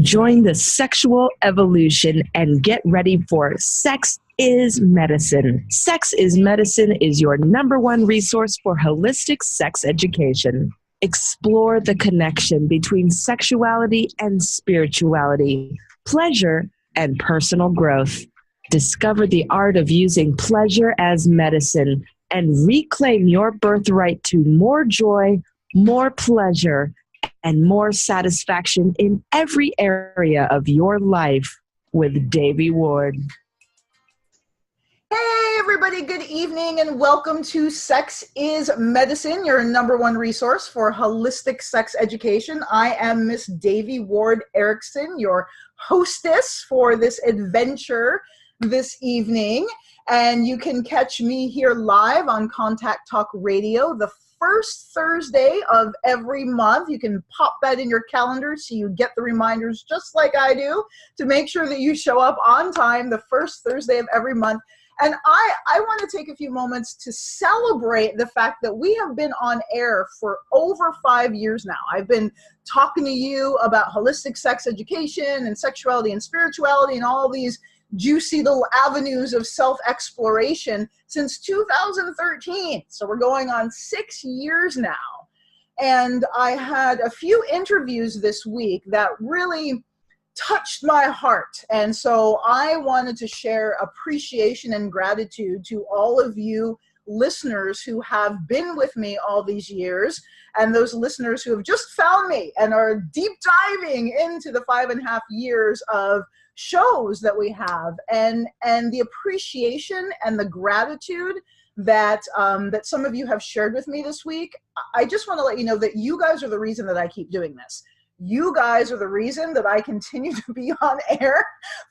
Join the sexual evolution and get ready for Sex is Medicine. Sex is Medicine is your #1 resource for holistic sex education. Explore the connection between sexuality and spirituality, pleasure and personal growth. Discover the art of using pleasure as medicine and reclaim your birthright to more joy, more pleasure, and more satisfaction in every area of your life with Devi Ward. Hey everybody, good evening and welcome to Sex is Medicine, your #1 resource for holistic sex education. I am Miss Devi Ward Erickson, your hostess for this adventure this evening. And you can catch me here live on Contact Talk Radio the first Thursday of every month. You can pop that in your calendar so you get the reminders just like I do to make sure that you show up on time the first Thursday of every month. And I want to take a few moments to celebrate the fact that we have been on air for over 5 years now. I've been talking to you about holistic sex education and sexuality and spirituality and all these juicy little avenues of self-exploration since 2013. So we're going on 6 years now. And I had a few interviews this week that really touched my heart. And so I wanted to share appreciation and gratitude to all of you listeners who have been with me all these years, and those listeners who have just found me and are deep diving into the 5.5 years of shows that we have, and the appreciation and the gratitude that that some of you have shared with me this week. I just want to let you know that you guys are the reason that I keep doing this. You guys are the reason that I continue to be on air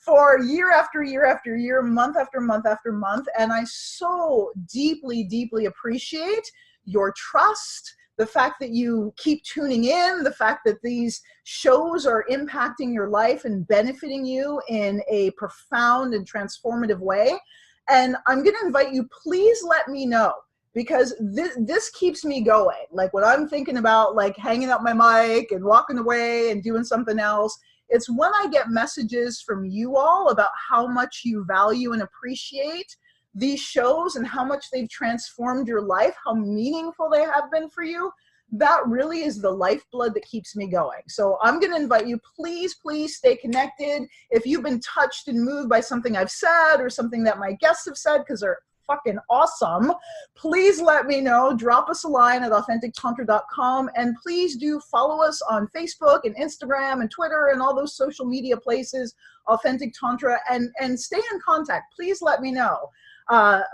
for year after year after year, month after month after month. And I so deeply, deeply appreciate your trust, the fact that you keep tuning in, the fact that these shows are impacting your life and benefiting you in a profound and transformative way. And I'm going to invite you, please let me know, because this keeps me going. Like when I'm thinking about like hanging up my mic and walking away and doing something else, it's when I get messages from you all about how much you value and appreciate these shows and how much they've transformed your life, how meaningful they have been for you. That really is the lifeblood that keeps me going. So I'm going to invite you, please, please stay connected. If you've been touched and moved by something I've said or something that my guests have said, because they're fucking awesome, please let me know. Drop us a line at authentictantra.com, and please do follow us on Facebook and Instagram and Twitter and all those social media places, Authentic Tantra, and stay in contact. Please let me know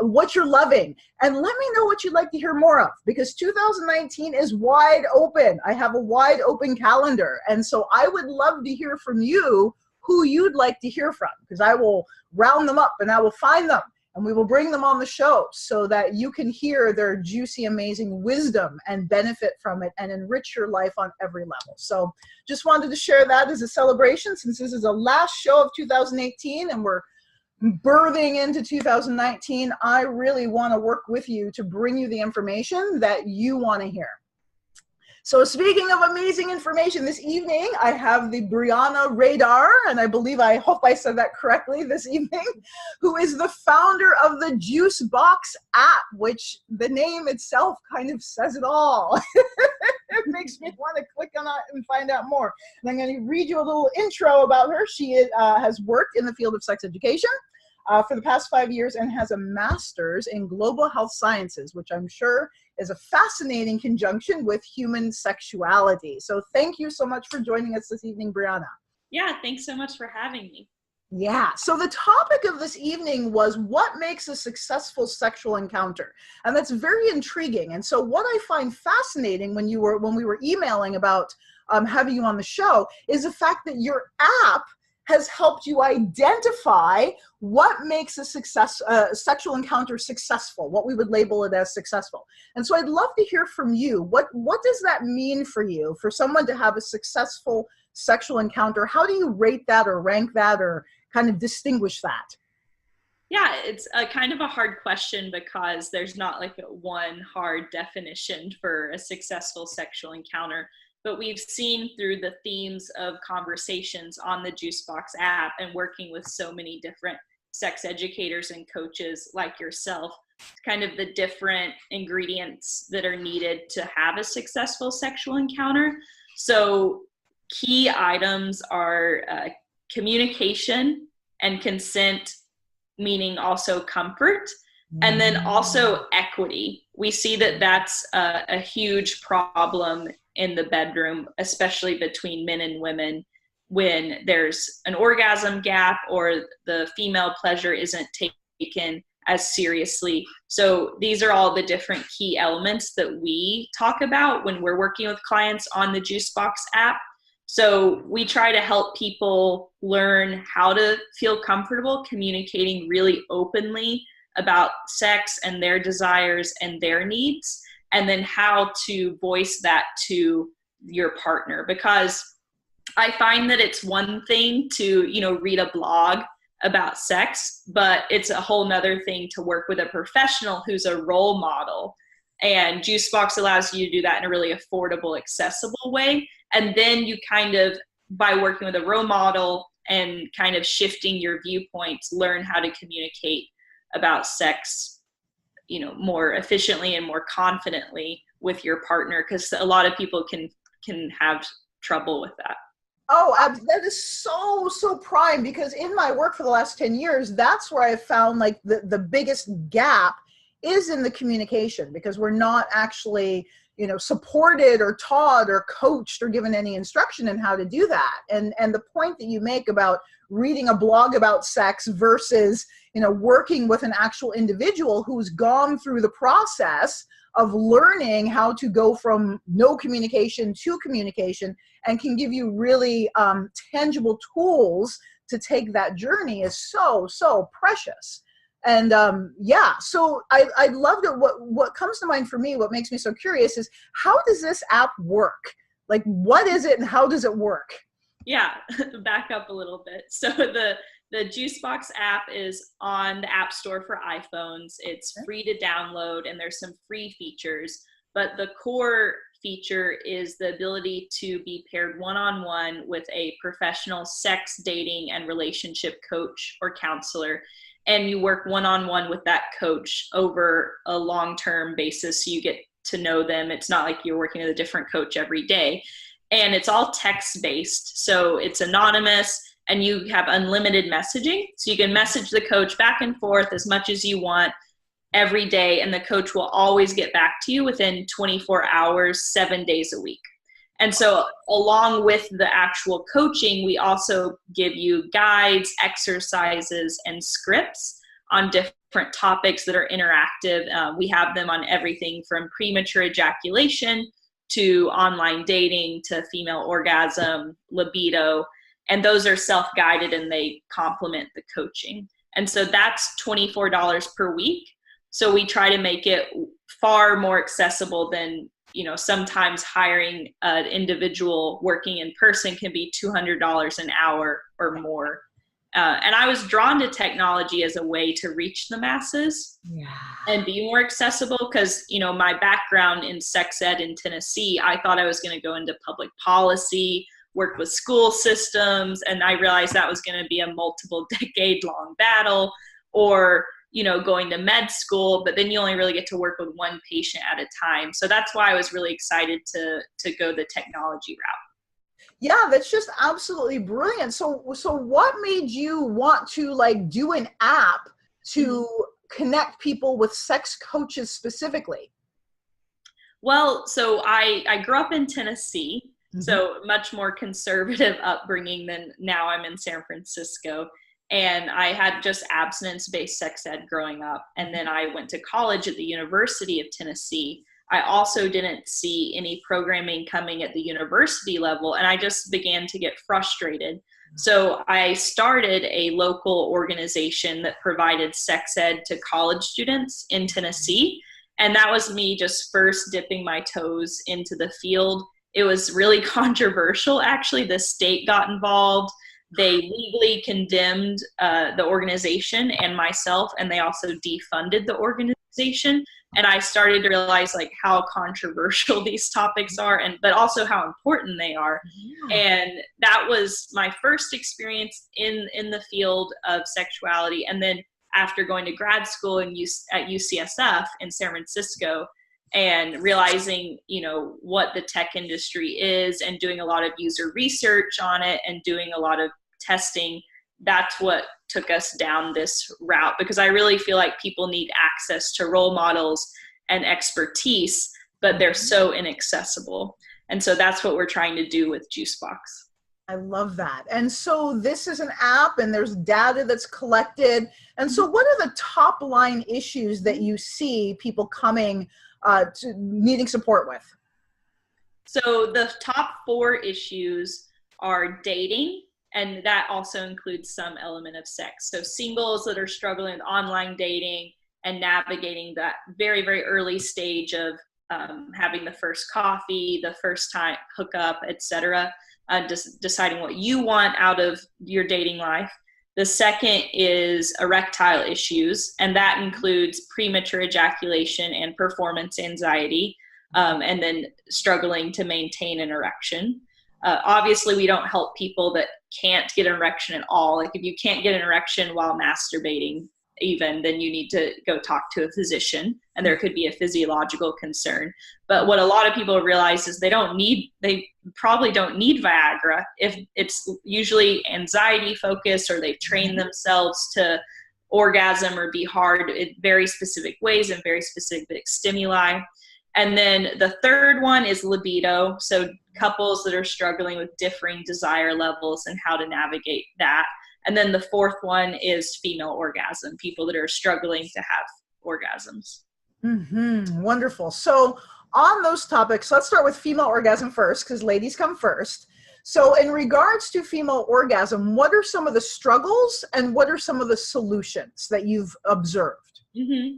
what you're loving, and let me know what you'd like to hear more of, because 2019 is wide open. I have a wide open calendar, and so I would love to hear from you who you'd like to hear from, because I will round them up and I will find them and we will bring them on the show so that you can hear their juicy, amazing wisdom and benefit from it and enrich your life on every level. So just wanted to share that as a celebration, since this is the last show of 2018 and we're birthing into 2019. I really want to work with you to bring you the information that you want to hear. So speaking of amazing information, this evening I have the BRIANNA Radar, and I hope I said that correctly this evening, who is the founder of the JuiceBox app, which the name itself kind of says it all. It makes me want to click on it and find out more. And I'm going to read you a little intro about her. She has worked in the field of sex education for the past 5 years and has a master's in global health sciences, which I'm sure is a fascinating conjunction with human sexuality. So thank you so much for joining us this evening, BRIANNA. Yeah, thanks so much for having me. Yeah, so the topic of this evening was what makes a successful sexual encounter, and that's very intriguing. And so what I find fascinating when we were emailing about having you on the show is the fact that your app has helped you identify what makes a sexual encounter successful, what we would label it as successful. And so I'd love to hear from you. What does that mean for you, for someone to have a successful sexual encounter? How do you rate that or rank that or kind of distinguish that? Yeah, it's a kind of a hard question because there's not like a one hard definition for a successful sexual encounter. But we've seen through the themes of conversations on the JuiceBox app and working with so many different sex educators and coaches like yourself, kind of the different ingredients that are needed to have a successful sexual encounter. So key items are communication and consent, meaning also comfort, and then also equity. We see that that's a huge problem in the bedroom, especially between men and women, when there's an orgasm gap or the female pleasure isn't taken as seriously. So these are all the different key elements that we talk about when we're working with clients on the JuiceBox app. So we try to help people learn how to feel comfortable communicating really openly about sex and their desires and their needs, and then how to voice that to your partner. Because I find that it's one thing to, read a blog about sex, but it's a whole nother thing to work with a professional who's a role model. And JuiceBox allows you to do that in a really affordable, accessible way. And then you kind of, by working with a role model and kind of shifting your viewpoints, learn how to communicate about sex, more efficiently and more confidently with your partner, because a lot of people can have trouble with that. Oh, that is so prime, because in my work for the last 10 years, that's where I found like the biggest gap is in the communication, because we're not actually, supported or taught or coached or given any instruction in how to do that. And the point that you make about reading a blog about sex versus, working with an actual individual who's gone through the process of learning how to go from no communication to communication and can give you really tangible tools to take that journey is so precious. And so I'd love to, what comes to mind for me, what makes me so curious is, how does this app work? Like, what is it and how does it work? Yeah, back up a little bit. So the JuiceBox app is on the App Store for iPhones. It's free to download, and there's some free features, but the core feature is the ability to be paired one-on-one with a professional sex, dating, and relationship coach or counselor. And you work one-on-one with that coach over a long-term basis. So you get to know them. It's not like you're working with a different coach every day. And it's all text-based. So it's anonymous, and you have unlimited messaging. So you can message the coach back and forth as much as you want every day, and the coach will always get back to you within 24 hours, 7 days a week. And so along with the actual coaching, we also give you guides, exercises, and scripts on different topics that are interactive. We have them on everything from premature ejaculation to online dating to female orgasm, libido, and those are self-guided and they complement the coaching. And so that's $24 per week. So we try to make it far more accessible than, sometimes hiring an individual working in person can be $200 an hour or more. And I was drawn to technology as a way to reach the masses and be more accessible because, my background in sex ed in Tennessee, I thought I was going to go into public policy, work with school systems, and I realized that was going to be a multiple decade long battle, or going to med school, but then you only really get to work with one patient at a time. So that's why I was really excited to go the technology route. Yeah, that's just absolutely brilliant. So what made you want to do an app to connect people with sex coaches specifically? Well, so I grew up in Tennessee, so much more conservative upbringing than now I'm in San Francisco. And I had just abstinence-based sex ed growing up. And then I went to college at the University of Tennessee. I also didn't see any programming coming at the university level, and I just began to get frustrated. So I started a local organization that provided sex ed to college students in Tennessee. And that was me just first dipping my toes into the field. It was really controversial, actually. The state got involved. They legally condemned the organization and myself, and they also defunded the organization. And I started to realize like how controversial these topics are, but also how important they are. Yeah. And that was my first experience in the field of sexuality. And then after going to grad school at UCSF in San Francisco, and realizing, what the tech industry is and doing a lot of user research on it and doing a lot of testing, that's what took us down this route, because I really feel like people need access to role models and expertise, but they're so inaccessible. And so that's what we're trying to do with JuiceBox. I love that. And so this is an app and there's data that's collected. And so what are the top line issues that you see people coming to needing support with? So the top 4 issues are dating, and that also includes some element of sex. So singles that are struggling with online dating and navigating that very, very early stage of having the first coffee, the first time hookup, etc. Deciding what you want out of your dating life. The second is erectile issues, and that includes premature ejaculation and performance anxiety, and then struggling to maintain an erection. Obviously, we don't help people that can't get an erection at all. Like if you can't get an erection while masturbating even, then you need to go talk to a physician, and there could be a physiological concern. But what a lot of people realize is they probably don't need Viagra if it's usually anxiety focused, or they've trained themselves to orgasm or be hard in very specific ways and very specific stimuli. And then the third one is libido. So couples that are struggling with differing desire levels and how to navigate that. And then the fourth one is female orgasm, people that are struggling to have orgasms. Mm-hmm. Wonderful. So on those topics, let's start with female orgasm first, because ladies come first. So in regards to female orgasm, what are some of the struggles and what are some of the solutions that you've observed? Mm-hmm.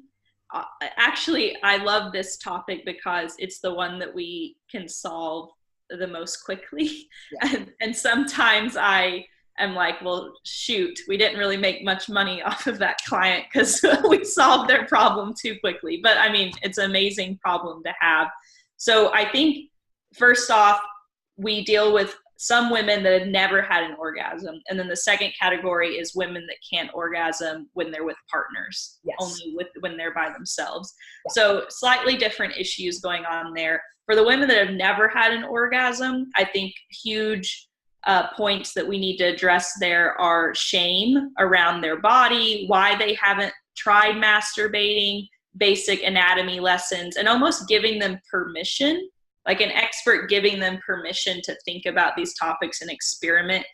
Actually, I love this topic because it's the one that we can solve the most quickly. Yeah. And sometimes I am like, well, shoot, we didn't really make much money off of that client because we solved their problem too quickly. But I mean, it's an amazing problem to have. So I think first off, we deal with some women that have never had an orgasm. And then the second category is women that can't orgasm when they're with partners, yes, only when they're by themselves. Yeah. So slightly different issues going on there. For the women that have never had an orgasm, I think huge points that we need to address there are shame around their body, why they haven't tried masturbating, basic anatomy lessons, and almost giving them permission, like an expert giving them permission to think about these topics and experiment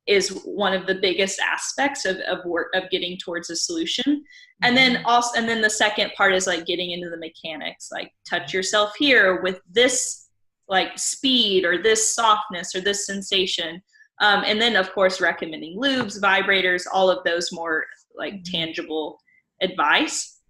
is one of the biggest aspects of work, of getting towards a solution. And then the second part is like getting into the mechanics, like touch yourself here with this like speed or this softness or this sensation. And then of course, recommending lubes, vibrators, all of those more like tangible advice.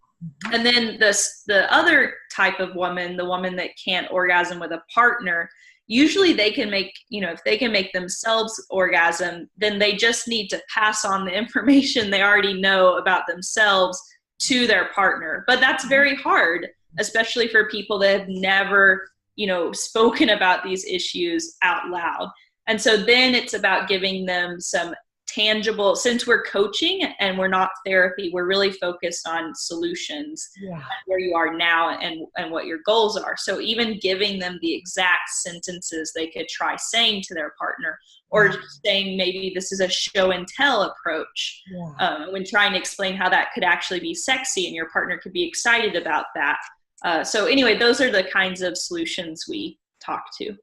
And then the other type of woman, the woman that can't orgasm with a partner, usually they can make, if they can make themselves orgasm, then they just need to pass on the information they already know about themselves to their partner. But that's very hard, especially for people that have never, spoken about these issues out loud. And so then it's about giving them some tangible, since we're coaching and we're not therapy, we're really focused on solutions, where you are now and what your goals are. So even giving them the exact sentences they could try saying to their partner, or saying maybe this is a show and tell approach, when trying to explain how that could actually be sexy and your partner could be excited about that. So anyway, those are the kinds of solutions we talk to.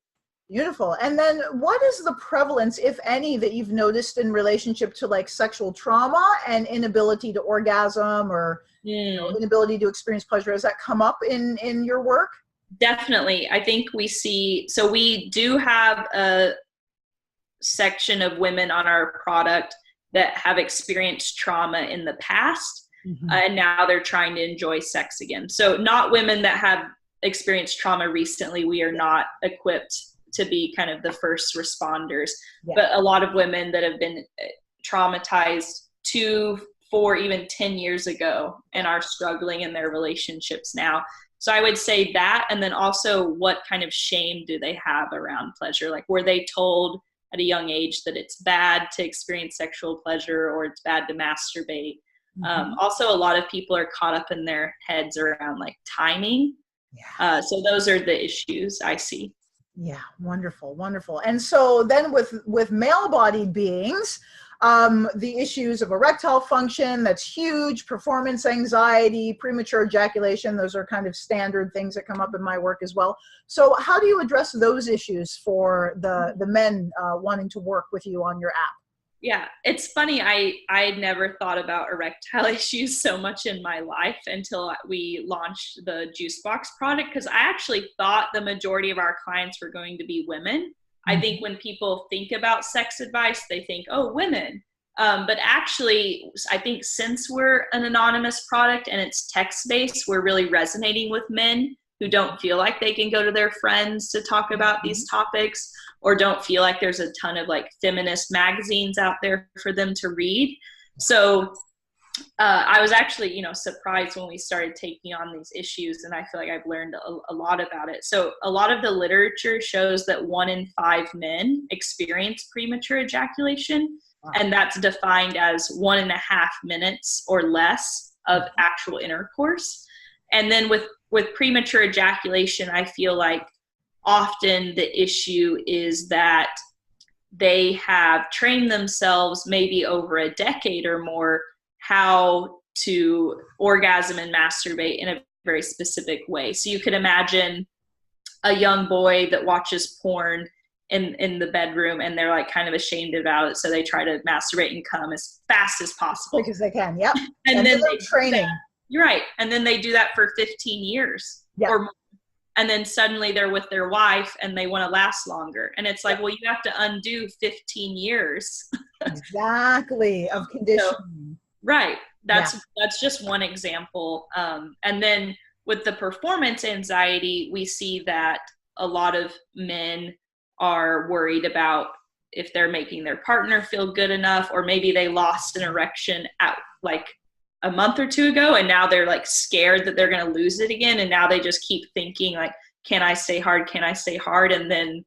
Beautiful. And then what is the prevalence, if any, that you've noticed in relationship to like sexual trauma and inability to orgasm or inability to experience pleasure? Has that come up in your work? Definitely. I think we do have a section of women on our product that have experienced trauma in the past, and now they're trying to enjoy sex again. So not women that have experienced trauma recently. We are not equipped to be kind of the first responders. Yeah. But a lot of women that have been traumatized 2, 4, even 10 years ago and are struggling in their relationships now. So I would say that, and then also what kind of shame do they have around pleasure? Like, were they told at a young age that it's bad to experience sexual pleasure or it's bad to masturbate? Also, a lot of people are caught up in their heads around like timing. Yeah. So those are the issues I see. Yeah, wonderful, wonderful. And so then with male-bodied beings, the issues of erectile function, that's huge, performance anxiety, premature ejaculation, those are kind of standard things that come up in my work as well. So how do you address those issues for the men wanting to work with you on your app? Yeah, it's funny. I had never thought about erectile issues so much in my life until we launched the JuiceBox product, because I actually thought the majority of our clients were going to be women. I think when people think about sex advice, they think, oh, women. But actually, I think since we're an anonymous product and it's text-based, we're really resonating with men who don't feel like they can go to their friends to talk about these topics, or don't feel like there's a ton of like feminist magazines out there for them to read. So I was actually, surprised when we started taking on these issues, and I feel like I've learned a lot about it. So a lot of the literature shows that 1 in 5 men experience premature ejaculation, and that's defined as 1.5 minutes or less of actual intercourse. And then with premature ejaculation, I feel like often the issue is that they have trained themselves maybe over a decade or more how to orgasm and masturbate in a very specific way. So you could imagine a young boy that watches porn in the bedroom, and they're like kind of ashamed about it, so they try to masturbate and come as fast as possible. Because they can, yep. And then they training. You're right. And then they do that for 15 years or more. And then suddenly they're with their wife and they want to last longer. And it's like, well, you have to undo 15 years. Exactly, of conditioning. Right. That's just one example. And then with the performance anxiety, we see that a lot of men are worried about if they're making their partner feel good enough, or maybe they lost an erection at like a month or 2 ago, and now they're like scared that they're going to lose it again. And now they just keep thinking like, can I stay hard? Can I stay hard? And then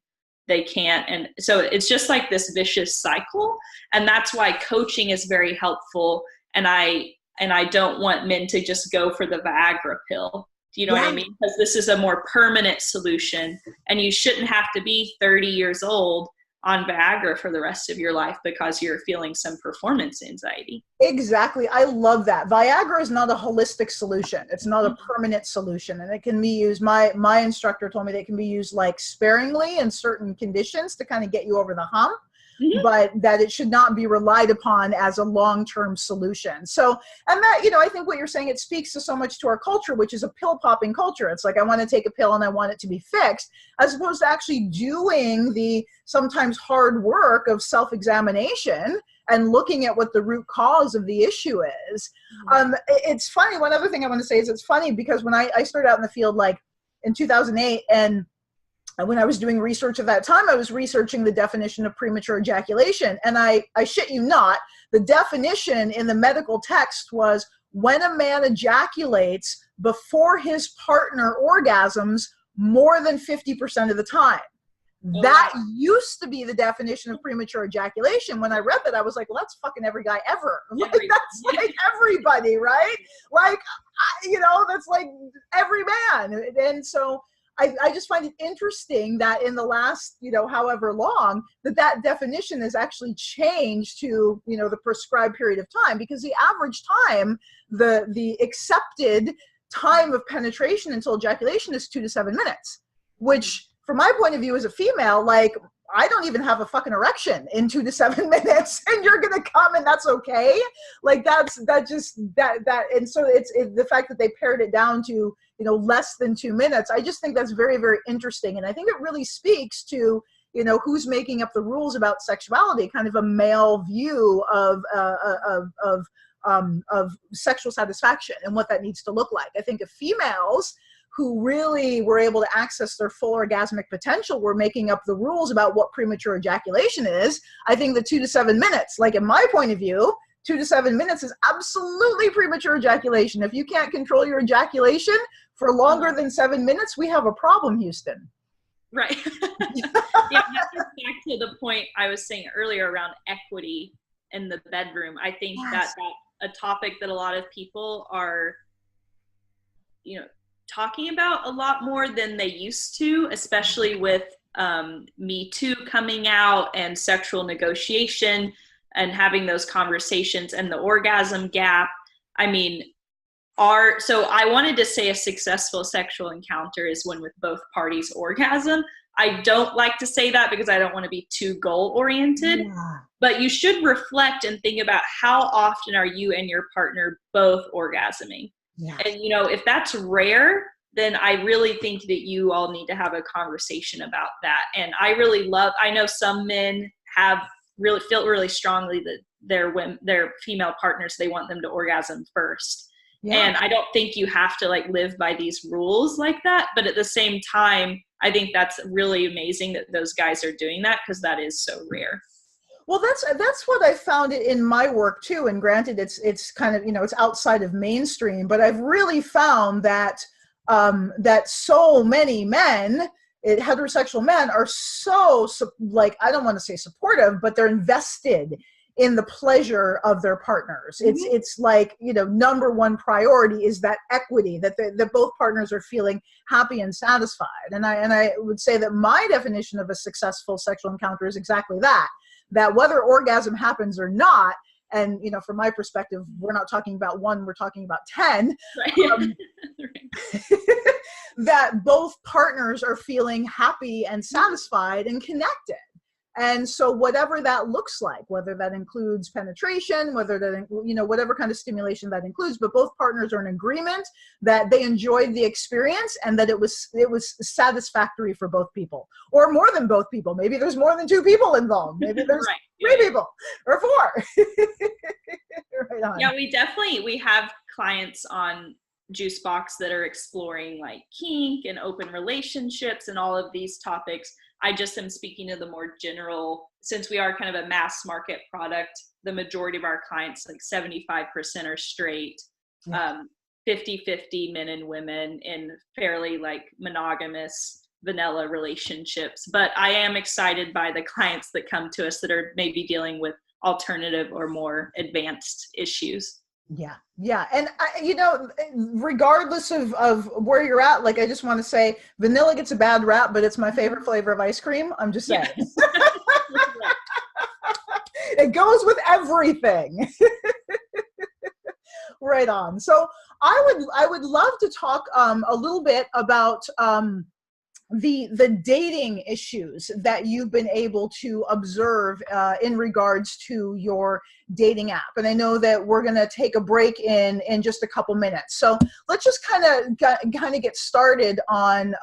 they can't. And so it's just like this vicious cycle. And that's why coaching is very helpful. And I don't want men to just go for the Viagra pill. Do you know what I mean? Because this is a more permanent solution, and you shouldn't have to be 30 years old on Viagra for the rest of your life because you're feeling some performance anxiety. Exactly. I love that. Viagra is not a holistic solution. It's not a permanent solution, and it can be used. My instructor told me that it can be used like sparingly in certain conditions to kind of get you over the hump. But that it should not be relied upon as a long-term solution. So, and that, I think what you're saying, it speaks to so much to our culture, which is a pill popping culture. It's like, I want to take a pill and I want it to be fixed, as opposed to actually doing the sometimes hard work of self-examination and looking at what the root cause of the issue is. It's funny. One other thing I want to say is it's funny because when I started out in the field, like in 2008, and when I was doing research at that time, I was researching the definition of premature ejaculation. And I shit you not, the definition in the medical text was when a man ejaculates before his partner orgasms more than 50% of the time. That used to be the definition of premature ejaculation. When I read that, I was like, well, that's fucking every guy ever. Like, that's like everybody, right? Like, that's like every man. And so I just find it interesting that in the last, however long, that definition has actually changed to, the prescribed period of time, because the average time, the accepted time of penetration until ejaculation is 2 to 7 minutes, which from my point of view as a female, like, I don't even have a fucking erection in 2 to 7 minutes, and you're going to come and that's okay. Like and so it's the fact that they pared it down to, less than 2 minutes. I just think that's very, very interesting. And I think it really speaks to, who's making up the rules about sexuality, kind of a male view of sexual satisfaction and what that needs to look like. I think of females who really were able to access their full orgasmic potential were making up the rules about what premature ejaculation is. I think the 2 to 7 minutes, like in my point of view, 2 to 7 minutes is absolutely premature ejaculation. If you can't control your ejaculation for longer than 7 minutes, we have a problem, Houston. Right. Yeah, that gets back to the point I was saying earlier around equity in the bedroom. I think Yes. that a topic that a lot of people are, talking about a lot more than they used to, especially with Me Too coming out and sexual negotiation and having those conversations and the orgasm gap. I mean, so I wanted to say a successful sexual encounter is when with both parties orgasm. I don't like to say that because I don't want to be too goal oriented, but you should reflect and think about how often are you and your partner both orgasming. Yeah. And, if that's rare, then I really think that you all need to have a conversation about that. And I know some men feel really strongly that their female partners, they want them to orgasm first. Yeah. And I don't think you have to live by these rules like that. But at the same time, I think that's really amazing that those guys are doing that, because that is so rare. Well, that's what I found in my work too. And granted, it's kind of, it's outside of mainstream, but I've really found that that so many men, heterosexual men, are so I don't want to say supportive, but they're invested in the pleasure of their partners. Mm-hmm. It's number one priority is that equity, that both partners are feeling happy and satisfied. And I would say that my definition of a successful sexual encounter is exactly that whether orgasm happens or not, and from my perspective, we're not talking about 1, we're talking about 10, right. That both partners are feeling happy and satisfied and connected. And so whatever that looks like, whether that includes penetration, whether that, whatever kind of stimulation that includes, but both partners are in agreement that they enjoyed the experience and that it was satisfactory for both people, or more than both people. Maybe there's more than 2 people involved. Maybe there's 3 people or 4. Right on. Yeah, we have clients on JuiceBox that are exploring kink and open relationships and all of these topics. I just am speaking to the more general, since we are kind of a mass market product, the majority of our clients, 75% are straight, 50-50 men and women in fairly monogamous vanilla relationships. But I am excited by the clients that come to us that are maybe dealing with alternative or more advanced issues. Yeah. And regardless of where you're at, I just want to say vanilla gets a bad rap, but it's my favorite flavor of ice cream. I'm just saying. It goes with everything. Right on. So I would love to talk a little bit about the dating issues that you've been able to observe in regards to your dating app. And I know that we're going to take a break in just a couple minutes. So let's just kind of get started on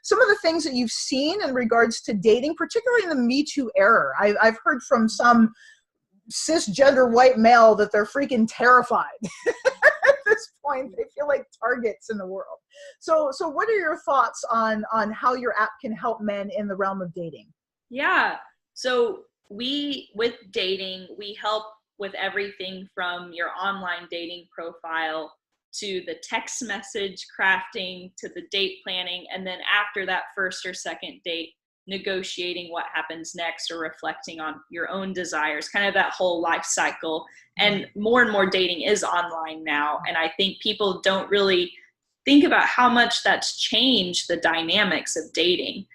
some of the things that you've seen in regards to dating, particularly in the Me Too era. I've heard from some cisgender white male that they're freaking terrified. At this point, they feel like targets in the world. So what are your thoughts on how your app can help men in the realm of dating? Yeah. So with dating, we help with everything from your online dating profile to the text message crafting to the date planning. And then after that first or second date, negotiating what happens next or reflecting on your own desires, kind of that whole life cycle. And more dating is online now. And I think people don't really think about how much that's changed the dynamics of dating.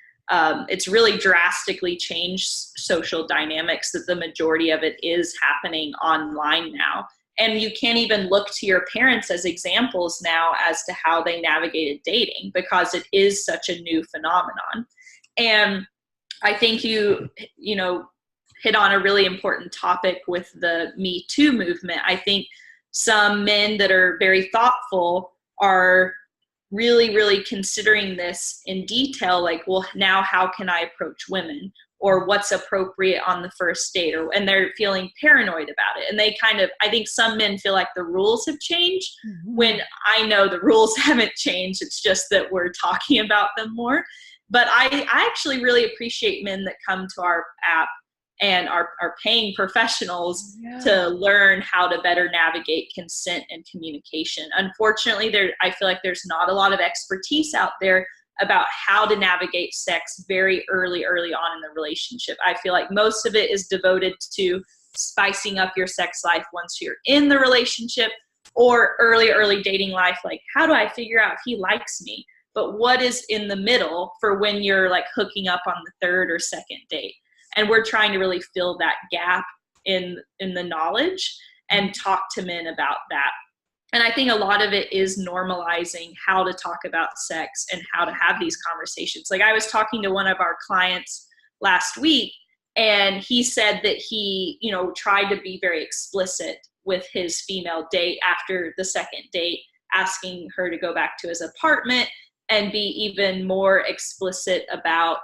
It's really drastically changed social dynamics, that the majority of it is happening online now. And you can't even look to your parents as examples now as to how they navigated dating, because it is such a new phenomenon. And I think you hit on a really important topic with the Me Too movement. I think some men that are very thoughtful are really, really considering this in detail, like, well, now how can I approach women, or what's appropriate on the first date, and they're feeling paranoid about it. And they I think some men feel like the rules have changed, when I know the rules haven't changed. It's just that we're talking about them more. But I actually really appreciate men that come to our app and are paying professionals to learn how to better navigate consent and communication. Unfortunately, I feel like there's not a lot of expertise out there about how to navigate sex very early on in the relationship. I feel like most of it is devoted to spicing up your sex life once you're in the relationship, or early dating life. Like, how do I figure out if he likes me? But what is in the middle for when you're like hooking up on the third or second date? And we're trying to really fill that gap in the knowledge and talk to men about that. And I think a lot of it is normalizing how to talk about sex and how to have these conversations. Like, I was talking to one of our clients last week, and he said that he, tried to be very explicit with his female date after the second date, asking her to go back to his apartment and be even more explicit about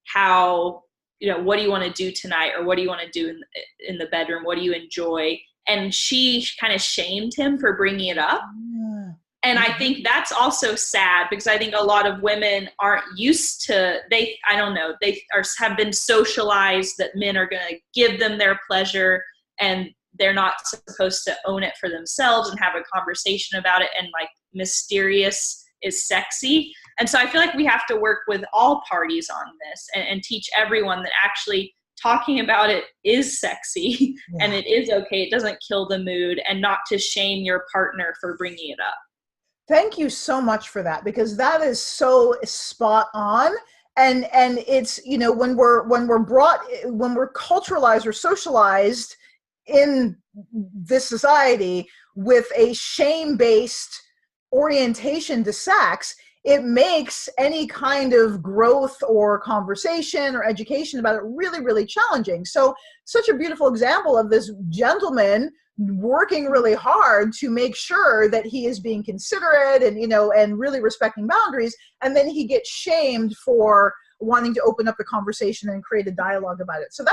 how, what do you want to do tonight? Or what do you want to do in the bedroom? What do you enjoy? And she kind of shamed him for bringing it up. And I think that's also sad, because I think a lot of women aren't used to, have been socialized that men are going to give them their pleasure, and they're not supposed to own it for themselves and have a conversation about it, and like mysterious is sexy. And so I feel like we have to work with all parties on this and teach everyone that actually talking about it is sexy and it is okay. It doesn't kill the mood, and not to shame your partner for bringing it up. Thank you so much for that, because that is so spot on. And it's, when we're culturalized or socialized in this society with a shame-based orientation to sex, it makes any kind of growth or conversation or education about it really, really challenging. So such a beautiful example of this gentleman working really hard to make sure that he is being considerate and, and really respecting boundaries. And then he gets shamed for wanting to open up the conversation and create a dialogue about it. So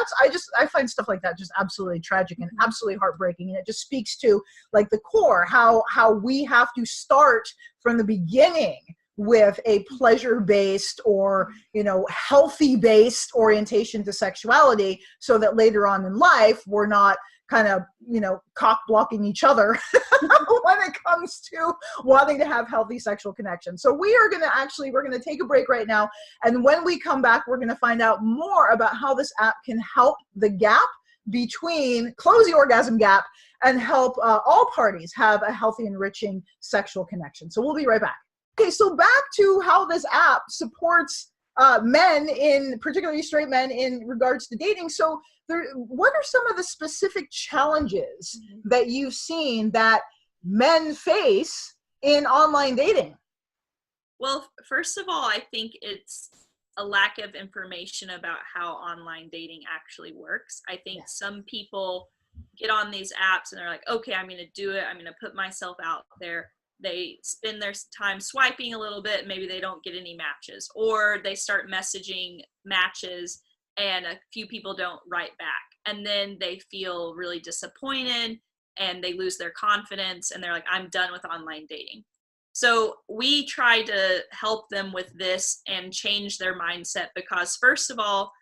I find stuff like that just absolutely tragic and absolutely heartbreaking. And it just speaks to like the core, how we have to start from the beginning with a pleasure-based or, healthy-based orientation to sexuality, so that later on in life, we're not kind of, cock blocking each other when it comes to wanting to have healthy sexual connection. So we're going to take a break right now. And when we come back, we're going to find out more about how this app can help close the orgasm gap and help all parties have a healthy, enriching sexual connection. So we'll be right back. Okay, so back to how this app supports men, particularly straight men, in regards to dating. So what are some of the specific challenges that you've seen that men face in online dating? Well, first of all, I think it's a lack of information about how online dating actually works. I think some people get on these apps and they're like, okay, I'm going to do it. I'm going to put myself out there. They spend their time swiping a little bit. Maybe they don't get any matches, or they start messaging matches and a few people don't write back. And then they feel really disappointed and they lose their confidence and they're like, I'm done with online dating. So we try to help them with this and change their mindset, because first of all,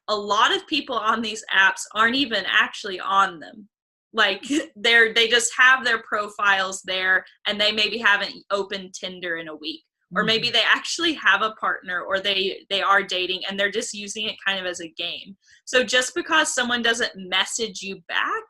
a lot of people on these apps aren't even actually on them. Like they just have their profiles there and they maybe haven't opened Tinder in a week, or maybe they actually have a partner, or they are dating and they're just using it kind of as a game. So just because someone doesn't message you back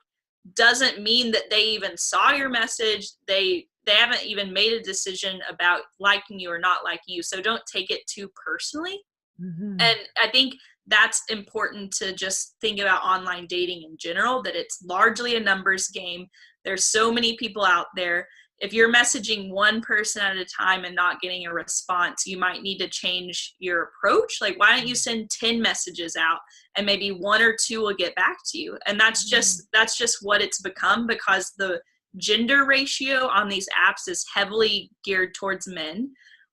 doesn't mean that they even saw your message. They haven't even made a decision about liking you or not liking you. So don't take it too personally. And I think that's important to just think about online dating in general, that it's largely a numbers game. There's so many people out there. If you're messaging one person at a time and not getting a response, you might need to change your approach. Like, why don't you send 10 messages out and maybe 1 or 2 will get back to you? And that's just what it's become, because the gender ratio on these apps is heavily geared towards men.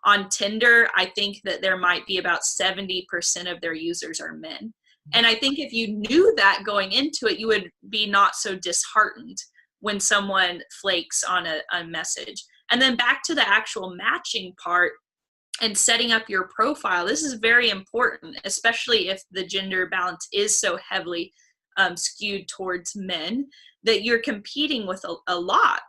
On Tinder, I think that there might be about 70% of their users are men. And I think if you knew that going into it, you would be not so disheartened when someone flakes on a message. And then back to the actual matching part and setting up your profile. This is very important, especially if the gender balance is so heavily skewed towards men, that you're competing with a lot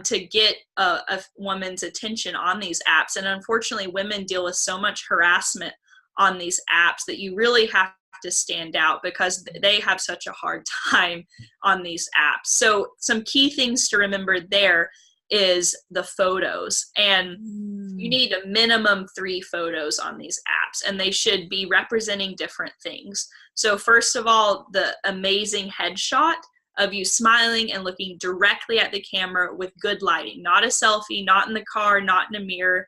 to get a woman's attention on these apps. And unfortunately, women deal with so much harassment on these apps that you really have to stand out because they have such a hard time on these apps. So some key things to remember there is the photos, and you need a minimum 3 photos on these apps, and they should be representing different things. So first of all, the amazing headshot of you smiling and looking directly at the camera with good lighting, not a selfie, not in the car, not in a mirror.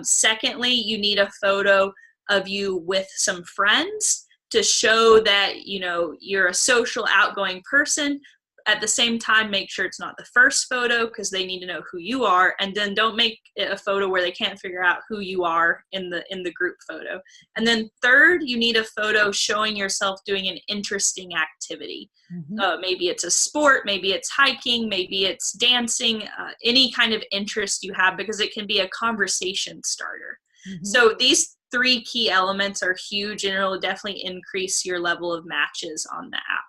Secondly, you need a photo of you with some friends to show that, you know, you're a social, outgoing person. At the same time, make sure it's not the first photo because they need to know who you are, and then don't make it a photo where they can't figure out who you are in the group photo. And then third, you need a photo showing yourself doing an interesting activity. Maybe it's a sport, maybe it's hiking, maybe it's dancing, any kind of interest you have, because it can be a conversation starter. So these 3 key elements are huge, and it'll definitely increase your level of matches on the app.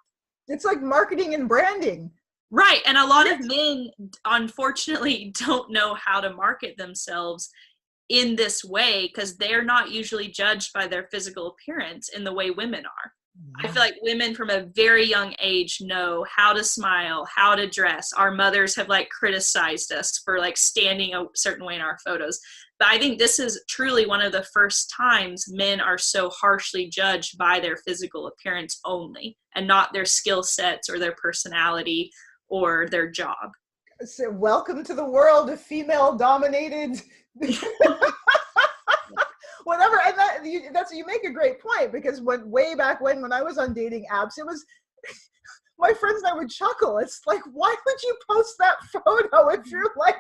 It's like marketing and branding. Right. And a lot of men, unfortunately, don't know how to market themselves in this way because they're not usually judged by their physical appearance in the way women are. I feel like women from a very young age know how to smile, how to dress. Our mothers have like criticized us for like standing a certain way in our photos. But I think this is truly one of the first times men are so harshly judged by their physical appearance only, and not their skill sets or their personality or their job. So welcome to the world of female dominated whatever. And that's you make a great point, because way back when I was on dating apps, it was my friends and I would chuckle. It's like, why would you post that photo if you're like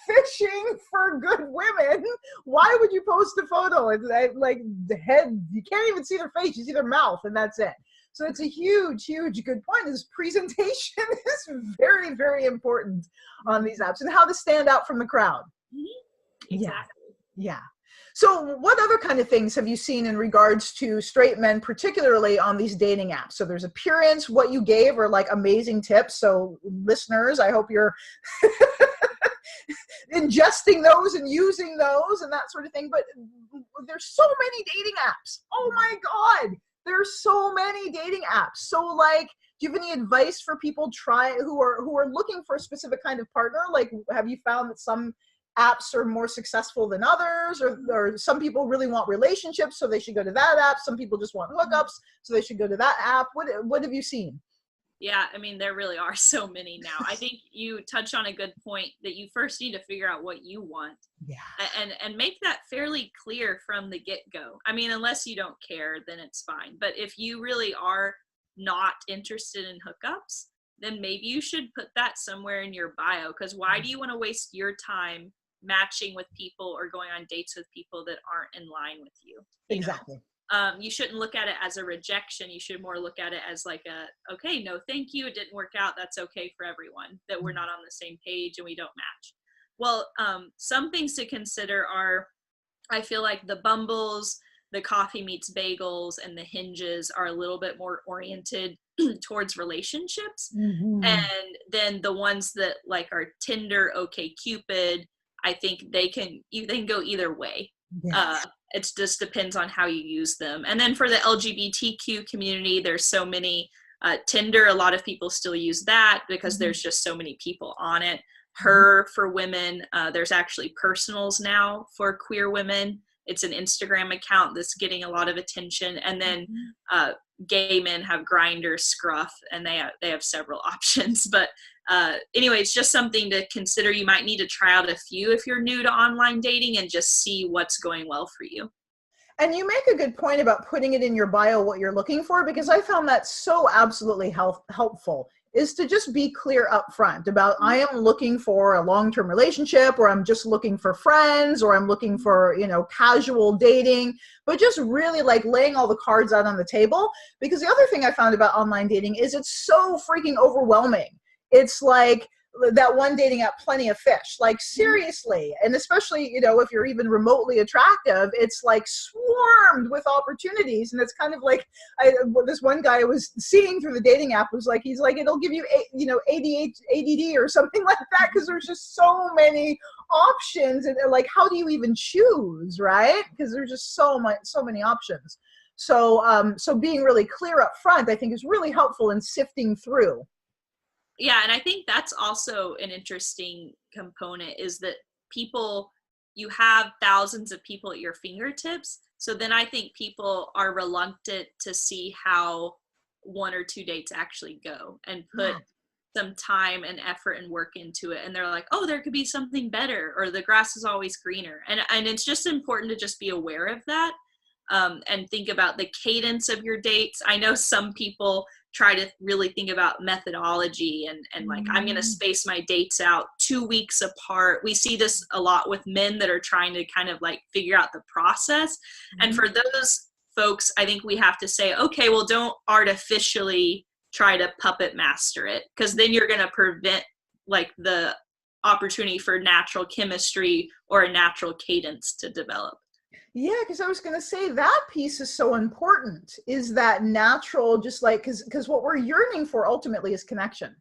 fishing for good women? Why would you post a photo? It's like the head, you can't even see their face, you see their mouth, and that's it. So it's a huge good point. Is presentation is very, very important on these apps, and how to stand out from the crowd. Exactly. Yeah. So what other kind of things have you seen in regards to straight men, particularly on these dating apps? So there's appearance, what you gave are like amazing tips. So listeners, I hope you're ingesting those and using those and that sort of thing. But there's so many dating apps. Oh my God, there's so many dating apps. So like, do you have any advice for people who are looking for a specific kind of partner? Like, have you found that some apps are more successful than others, or some people really want relationships, so they should go to that app? Some people just want hookups, so they should go to that app. What have you seen? Yeah, I mean, there really are so many now. I think you touch on a good point that you first need to figure out what you want. Yeah. And make that fairly clear from the get-go. I mean, unless you don't care, then it's fine. But if you really are not interested in hookups, then maybe you should put that somewhere in your bio, because why do you want to waste your time matching with people or going on dates with people that aren't in line with you? Exactly. You shouldn't look at it as a rejection. You should more look at it as like okay, no, thank you. It didn't work out. That's okay for everyone, that we're not on the same page and we don't match. Well, some things to consider are, I feel like the Bumbles, the Coffee Meets Bagels, and the Hinges are a little bit more oriented towards relationships. And then the ones that like are Tinder, OkCupid, I think they can go either way. Yes. It just depends on how you use them. And then for the LGBTQ community, there's so many. Tinder, a lot of people still use that because there's just so many people on it. Her for women, there's actually Personals now for queer women. It's an Instagram account that's getting a lot of attention. And then gay men have Grindr, Scruff, and they have several options. But anyway, it's just something to consider. You might need to try out a few if you're new to online dating and just see what's going well for you. And you make a good point about putting it in your bio what you're looking for, because I found that so absolutely helpful, is to just be clear up front about, I am looking for a long-term relationship, or I'm just looking for friends, or I'm looking for, casual dating, but just really like laying all the cards out on the table. Because the other thing I found about online dating is it's so freaking overwhelming. It's like that one dating app, Plenty of Fish, like seriously. And especially, if you're even remotely attractive, it's like swarmed with opportunities. And it's kind of like, this one guy I was seeing through the dating app was like, he's like, it'll give you, ADD or something like that, because there's just so many options. And like, how do you even choose, right? Because there's just so many options. So being really clear up front, I think, is really helpful in sifting through. Yeah, and I think that's also an interesting component, is that you have thousands of people at your fingertips. So then I think people are reluctant to see how 1 or 2 dates actually go and put some time and effort and work into it. And they're like, oh, there could be something better, or the grass is always greener. And it's just important to just be aware of that, and think about the cadence of your dates. I know some people try to really think about methodology and like, I'm going to space my dates out 2 weeks apart. We see this a lot with men that are trying to kind of like figure out the process. And for those folks, I think we have to say, okay, well, don't artificially try to puppet master it, because then you're going to prevent like the opportunity for natural chemistry or a natural cadence to develop. Yeah, because I was going to say that piece is so important, is that natural, just like, because what we're yearning for ultimately is connection,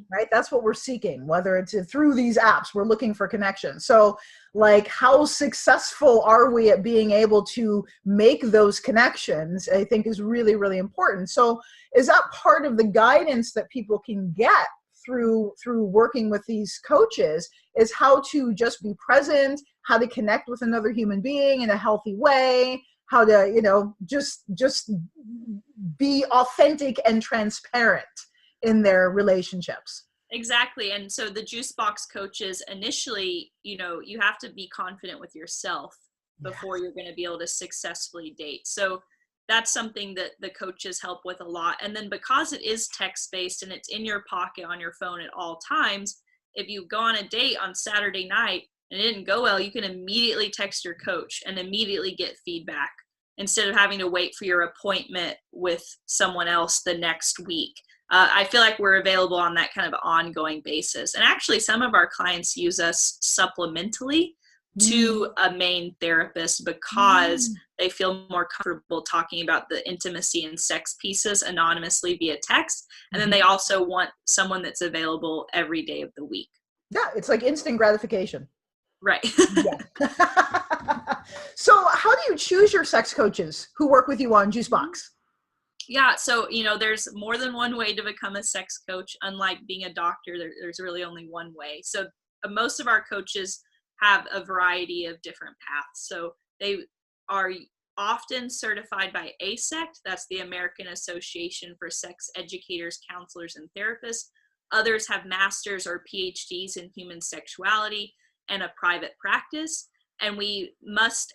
right? That's what we're seeking, whether it's through these apps, we're looking for connection. So like, how successful are we at being able to make those connections, I think, is really, really important. So is that part of the guidance that people can get through working with these coaches, is how to just be present, how to connect with another human being in a healthy way, how to, just be authentic and transparent in their relationships. Exactly. And so the JuiceBox coaches, initially, you have to be confident with yourself before you're going to be able to successfully date. So that's something that the coaches help with a lot. And then because it is text-based and it's in your pocket on your phone at all times, if you go on a date on Saturday night and it didn't go well, you can immediately text your coach and immediately get feedback, instead of having to wait for your appointment with someone else the next week. I feel like we're available on that kind of ongoing basis. And actually, some of our clients use us supplementally to a main therapist, because they feel more comfortable talking about the intimacy and sex pieces anonymously via text. And then they also want someone that's available every day of the week. Yeah, it's like instant gratification. Right. Yeah. So how do you choose your sex coaches who work with you on JuiceBox? Yeah, so, there's more than one way to become a sex coach. Unlike being a doctor, there's really only one way. So most of our coaches have a variety of different paths. So they are often certified by ASECT, that's the American Association for Sex Educators, Counselors, and Therapists. Others have masters or PhDs in human sexuality and a private practice. And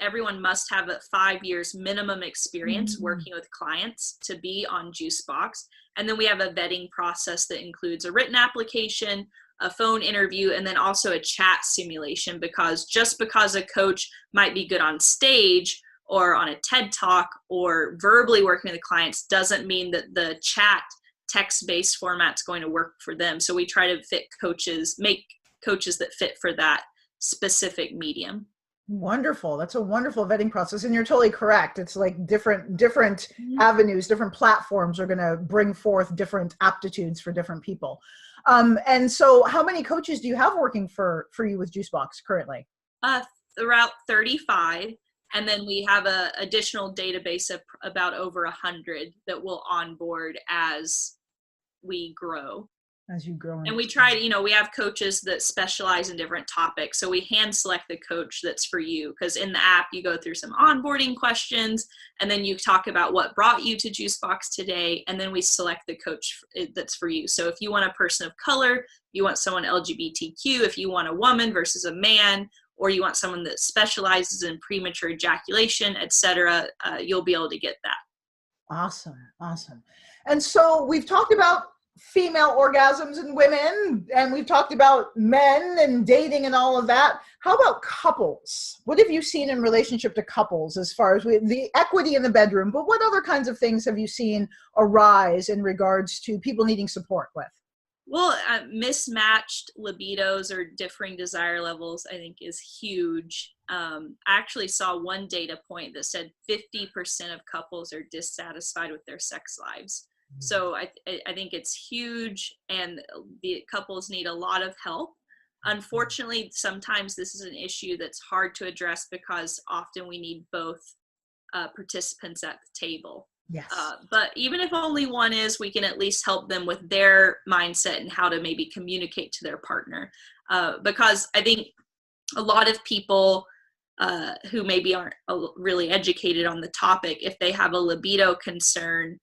everyone must have a 5 years minimum experience working with clients to be on JuiceBox. And then we have a vetting process that includes a written application, a phone interview, and then also a chat simulation, because just because a coach might be good on stage or on a TED Talk or verbally working with the clients doesn't mean that the chat text-based format's going to work for them. So we try to make coaches that fit for that specific medium. Wonderful. That's a wonderful vetting process. And you're totally correct. It's like different avenues, different platforms are going to bring forth different aptitudes for different people. And so how many coaches do you have working for you with JuiceBox currently? Around 35. And then we have an additional database of about over 100 that will onboard as we grow. As you grow. And we try to, we have coaches that specialize in different topics. So we hand select the coach that's for you, because in the app, you go through some onboarding questions, and then you talk about what brought you to JuiceBox today. And then we select the coach that's for you. So if you want a person of color, you want someone LGBTQ, if you want a woman versus a man, or you want someone that specializes in premature ejaculation, etc., you'll be able to get that. Awesome. Awesome. And so we've talked about female orgasms in women, and we've talked about men and dating and all of that. How about couples? What have you seen in relationship to couples as far as the equity in the bedroom, but what other kinds of things have you seen arise in regards to people needing support with? Well, mismatched libidos or differing desire levels, I think, is huge. I actually saw one data point that said 50% of couples are dissatisfied with their sex lives. So I think it's huge, and the couples need a lot of help. Unfortunately, sometimes this is an issue that's hard to address because often we need both participants at the table. Yes. But even if only one is, we can at least help them with their mindset and how to maybe communicate to their partner. Because I think a lot of people who maybe aren't really educated on the topic, if they have a libido concern,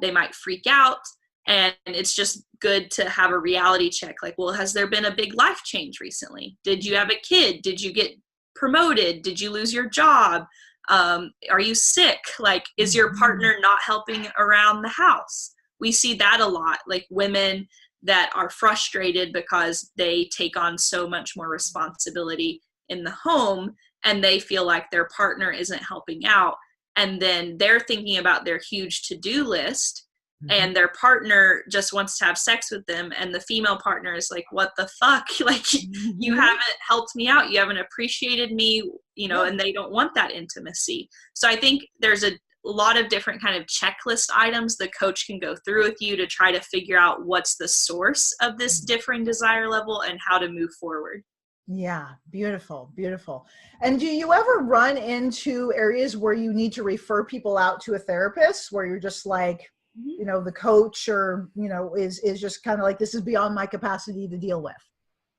they might freak out. And it's just good to have a reality check. Like, well, has there been a big life change recently? Did you have a kid? Did you get promoted? Did you lose your job? Are you sick? Like, is your partner not helping around the house? We see that a lot, like women that are frustrated because they take on so much more responsibility in the home and they feel like their partner isn't helping out. And then they're thinking about their huge to-do list, and their partner just wants to have sex with them, and the female partner is like, what the fuck? Like, you haven't helped me out, you haven't appreciated me, you know, and they don't want that intimacy. So I think there's a lot of different kind of checklist items the coach can go through with you to try to figure out what's the source of this differing desire level and how to move forward. Yeah, beautiful, beautiful. And do you ever run into areas where you need to refer people out to a therapist, where you're just like, you know, the coach or, you know, is just kind of like, this is beyond my capacity to deal with?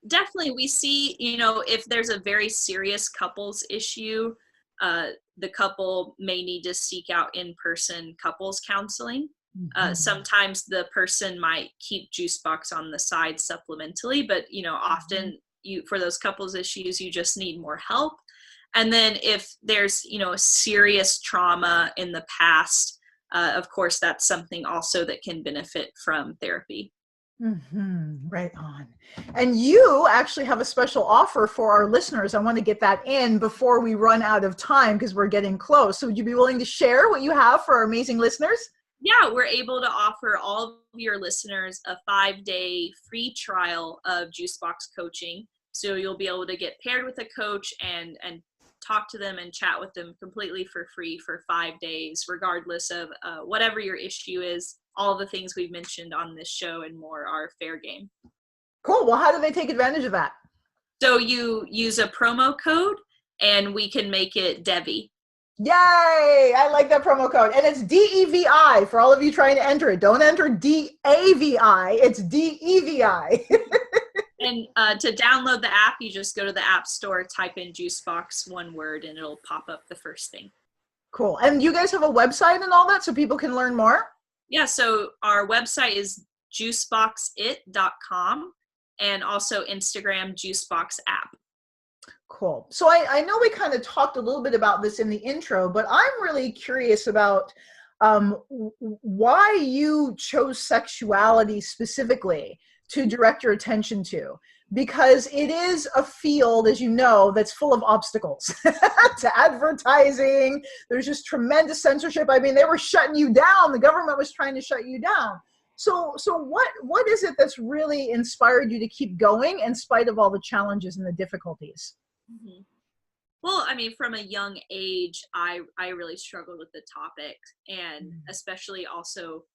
Definitely. We see, you know, if there's a very serious couples issue, the couple may need to seek out in-person couples counseling. Sometimes the person might keep JuiceBox on the side supplementally, but, you know, often for those couples issues, you just need more help. And then if there's, you know, a serious trauma in the past, of course, that's something also that can benefit from therapy. Right on. And you actually have a special offer for our listeners. I want to get that in before we run out of time because we're getting close. So would you be willing to share what you have for our amazing listeners? Yeah, we're able to offer all of your listeners a 5-day free trial of JuiceBox coaching. So you'll be able to get paired with a coach and talk to them and chat with them completely for free for 5 days, regardless of whatever your issue is. All the things we've mentioned on this show and more are fair game. Cool. Well, how do they take advantage of that? So you use a promo code and we can make it Devi. Yay! I like that promo code. And it's DEVI for all of you trying to enter it. Don't enter DAVI. It's DEVI. And to download the app, you just go to the App Store, type in JuiceBox, one word, and it'll pop up the first thing. Cool. And you guys have a website and all that so people can learn more? Yeah, so our website is juiceboxit.com and also Instagram JuiceBox app. Cool. So I know we kind of talked a little bit about this in the intro, but I'm really curious about why you chose sexuality specifically to direct your attention to, because it is a field, as you know, that's full of obstacles to advertising. There's just tremendous censorship. I mean, they were shutting you down. The government was trying to shut you down. So what is it that's really inspired you to keep going in spite of all the challenges and the difficulties? Well, I mean, from a young age, I really struggled with the topic, and especially also,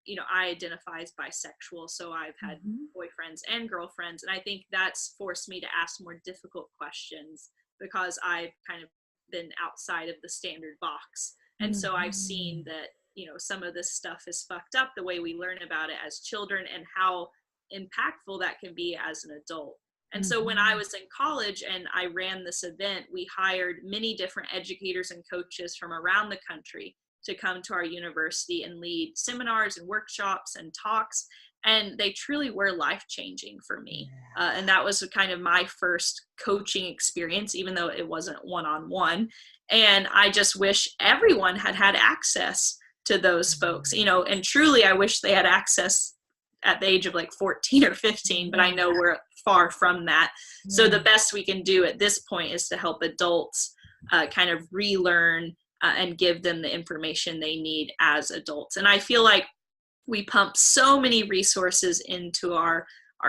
you know, I identify as bisexual, so I've had boyfriends and girlfriends, and I think that's forced me to ask more difficult questions because I've kind of been outside of the standard box. And so I've seen that, you know, some of this stuff is fucked up, the way we learn about it as children and how impactful that can be as an adult. And so when I was in college and I ran this event, we hired many different educators and coaches from around the country to come to our university and lead seminars and workshops and talks. and they truly were life-changing for me. And that was kind of my first coaching experience, even though it wasn't one-on-one. And I just wish everyone had had access to those folks, you know, and truly I wish they had access at the age of like 14 or 15, but I know we're far from that. So the best we can do at this point is to help adults kind of relearn and give them the information they need as adults. And I feel like we pump so many resources into our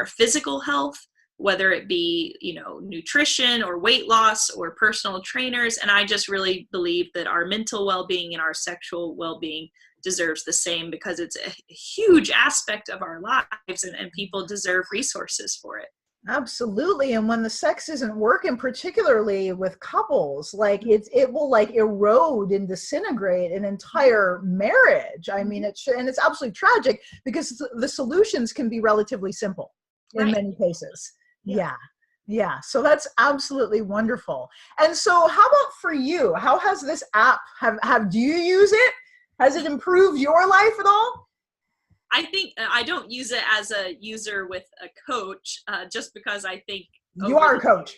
physical health, whether it be, you know, nutrition or weight loss or personal trainers. And I just really believe that our mental well-being and our sexual well-being deserves the same, because it's a huge aspect of our lives, and people deserve resources for it. Absolutely. And when the sex isn't working, particularly with couples, like it will like erode and disintegrate an entire marriage. I mean, and it's absolutely tragic, because the solutions can be relatively simple in many cases. Yeah. So that's absolutely wonderful. And so how about for you? How has this app, do you use it? Has it improved your life at all? I think I don't use it as a user with a coach, just because I think you are a coach.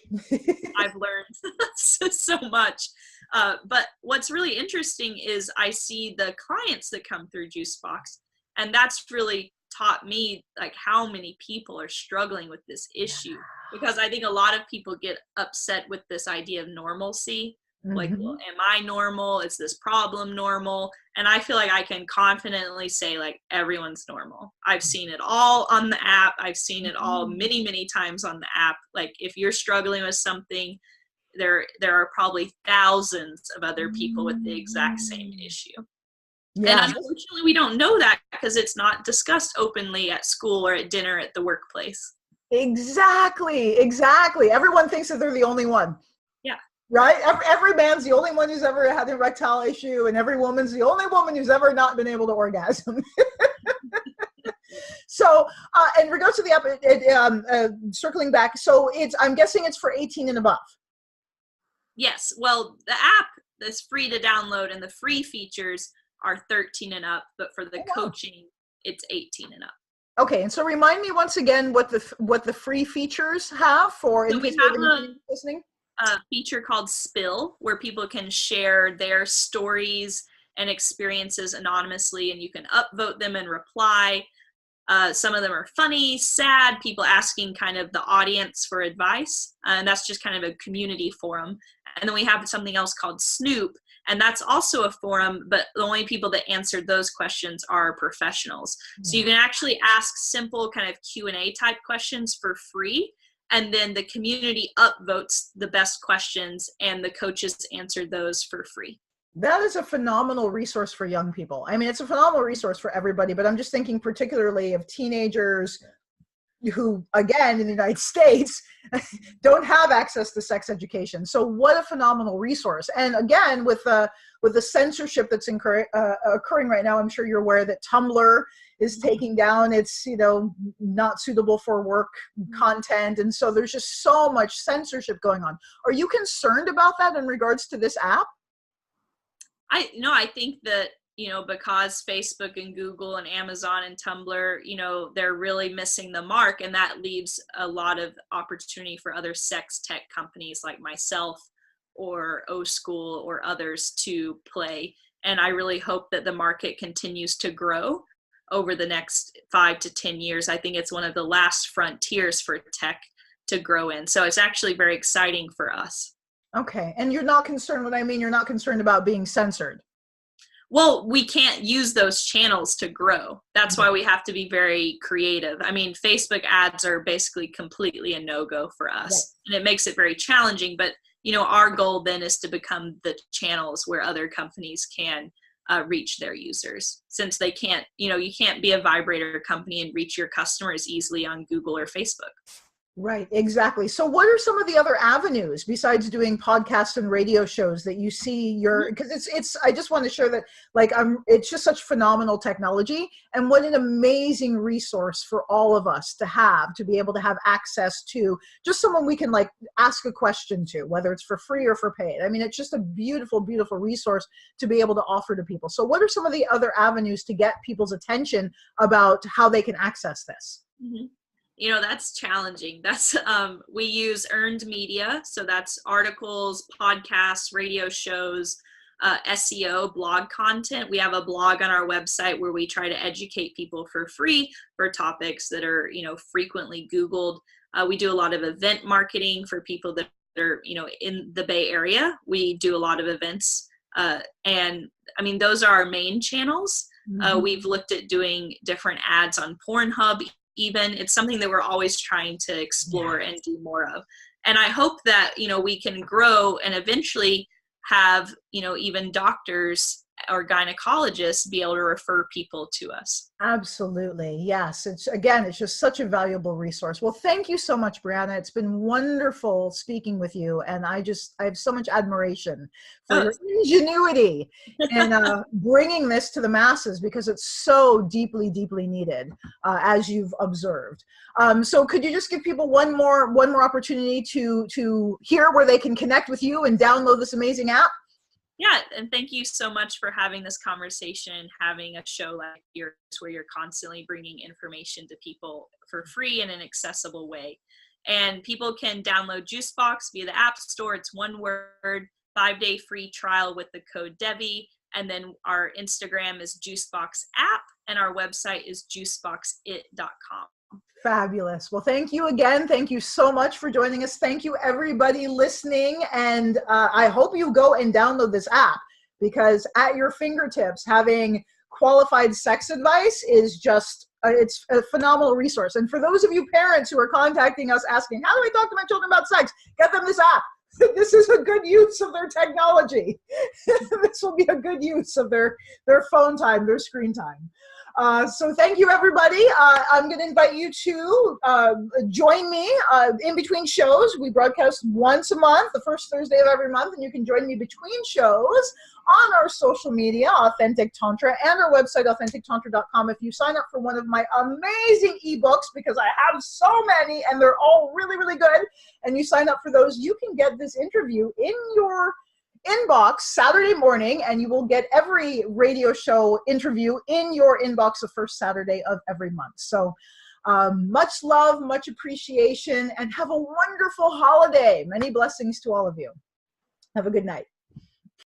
I've learned so much. But what's really interesting is I see the clients that come through JuiceBox, and that's really taught me like how many people are struggling with this issue, because I think a lot of people get upset with this idea of normalcy. Like, well, am I normal? Is this problem normal? And I feel like I can confidently say, like, everyone's normal. I've seen it all on the app. I've seen it all many, many times on the app. Like, if you're struggling with something, there are probably thousands of other people with the exact same issue. Yeah. And unfortunately, we don't know that because it's not discussed openly at school or at dinner at the workplace. Exactly. Everyone thinks that they're the only one. Yeah. Right? Every man's the only one who's ever had an erectile issue, and every woman's the only woman who's ever not been able to orgasm. So, in regards to the app, circling back, so I'm guessing it's for 18 and above. Yes. Well, the app is free to download, and the free features are 13 and up, but for the coaching, it's 18 and up. Okay, and so remind me once again what the free features have for so we have listening. A feature called Spill, where people can share their stories and experiences anonymously, and you can upvote them and reply. Some of them are funny, sad, people asking kind of the audience for advice, and that's just kind of a community forum. And then we have something else called Snoop, and that's also a forum, but the only people that answered those questions are professionals. So you can actually ask simple kind of Q&A type questions for free, and then the community upvotes the best questions, and the coaches answered those for free. That is a phenomenal resource for young people. I mean, it's a phenomenal resource for everybody, but I'm just thinking particularly of teenagers who, again, in the United States, don't have access to sex education. So what a phenomenal resource. And again, with the censorship that's occurring right now, I'm sure you're aware that Tumblr is taking down its, not suitable for work content. And so there's just so much censorship going on. Are you concerned about that in regards to this app? I think that, because Facebook and Google and Amazon and Tumblr, they're really missing the mark, and that leaves a lot of opportunity for other sex tech companies like myself or O School or others to play. And I really hope that the market continues to grow over the next 5 to 10 years. I think it's one of the last frontiers for tech to grow in. So it's actually very exciting for us. Okay. And you're not concerned, what I mean, you're not concerned about being censored. Well, we can't use those channels to grow. That's why we have to be very creative. I mean, Facebook ads are basically completely a no-go for us. Right. And it makes it very challenging. But, our goal then is to become the channels where other companies can reach their users. Since they can't, you can't be a vibrator company and reach your customers easily on Google or Facebook. Right, exactly. So what are some of the other avenues besides doing podcasts and radio shows that you see your, because it's I just want to share that, like, it's just such phenomenal technology, and what an amazing resource for all of us to be able to have access to just someone we can like ask a question to, whether it's for free or for paid. I mean, it's just a beautiful, beautiful resource to be able to offer to people. So what are some of the other avenues to get people's attention about how they can access this? Mm-hmm. You know, that's challenging. That's we use earned media, so that's articles, podcasts, radio shows, SEO, blog content. We have a blog on our website where we try to educate people for free for topics that are, you know, frequently Googled. We do a lot of event marketing for people that are, you know, in the Bay Area. We do a lot of events, and I mean, those are our main channels. Mm-hmm. We've looked at doing different ads on Pornhub. Even it's something that we're always trying to explore and do more of. And I hope that, you know, we can grow and eventually have, you know, even doctors or gynecologists be able to refer people to us. Absolutely. Yes. It's just such a valuable resource. Well, thank you so much, Brianna. It's been wonderful speaking with you. And I have so much admiration for your ingenuity in bringing this to the masses, because it's so deeply, deeply needed, as you've observed. So could you just give people one more opportunity to hear where they can connect with you and download this amazing app? Yeah, and thank you so much for having this conversation, having a show like yours where you're constantly bringing information to people for free in an accessible way. And people can download JuiceBox via the App Store. It's one word, 5-day free trial with the code Devi. And then our Instagram is JuiceBox app, and our website is juiceboxit.com. Fabulous. Well, thank you again. Thank you so much for joining us. Thank you, everybody listening. And I hope you go and download this app, because at your fingertips, having qualified sex advice is just, it's a phenomenal resource. And for those of you parents who are contacting us asking, how do I talk to my children about sex? Get them this app. This is a good use of their technology. This will be a good use of their phone time, their screen time. So thank you, everybody. I'm going to invite you to join me in between shows. We broadcast once a month, the first Thursday of every month, and you can join me between shows on our social media, Authentic Tantra, and our website, authentictantra.com. If you sign up for one of my amazing ebooks, because I have so many and they're all really, really good, and you sign up for those, you can get this interview in your inbox Saturday morning, and you will get every radio show interview in your inbox the first Saturday of every month. So much love, much appreciation, and have a wonderful holiday. Many blessings to all of you. Have a good night.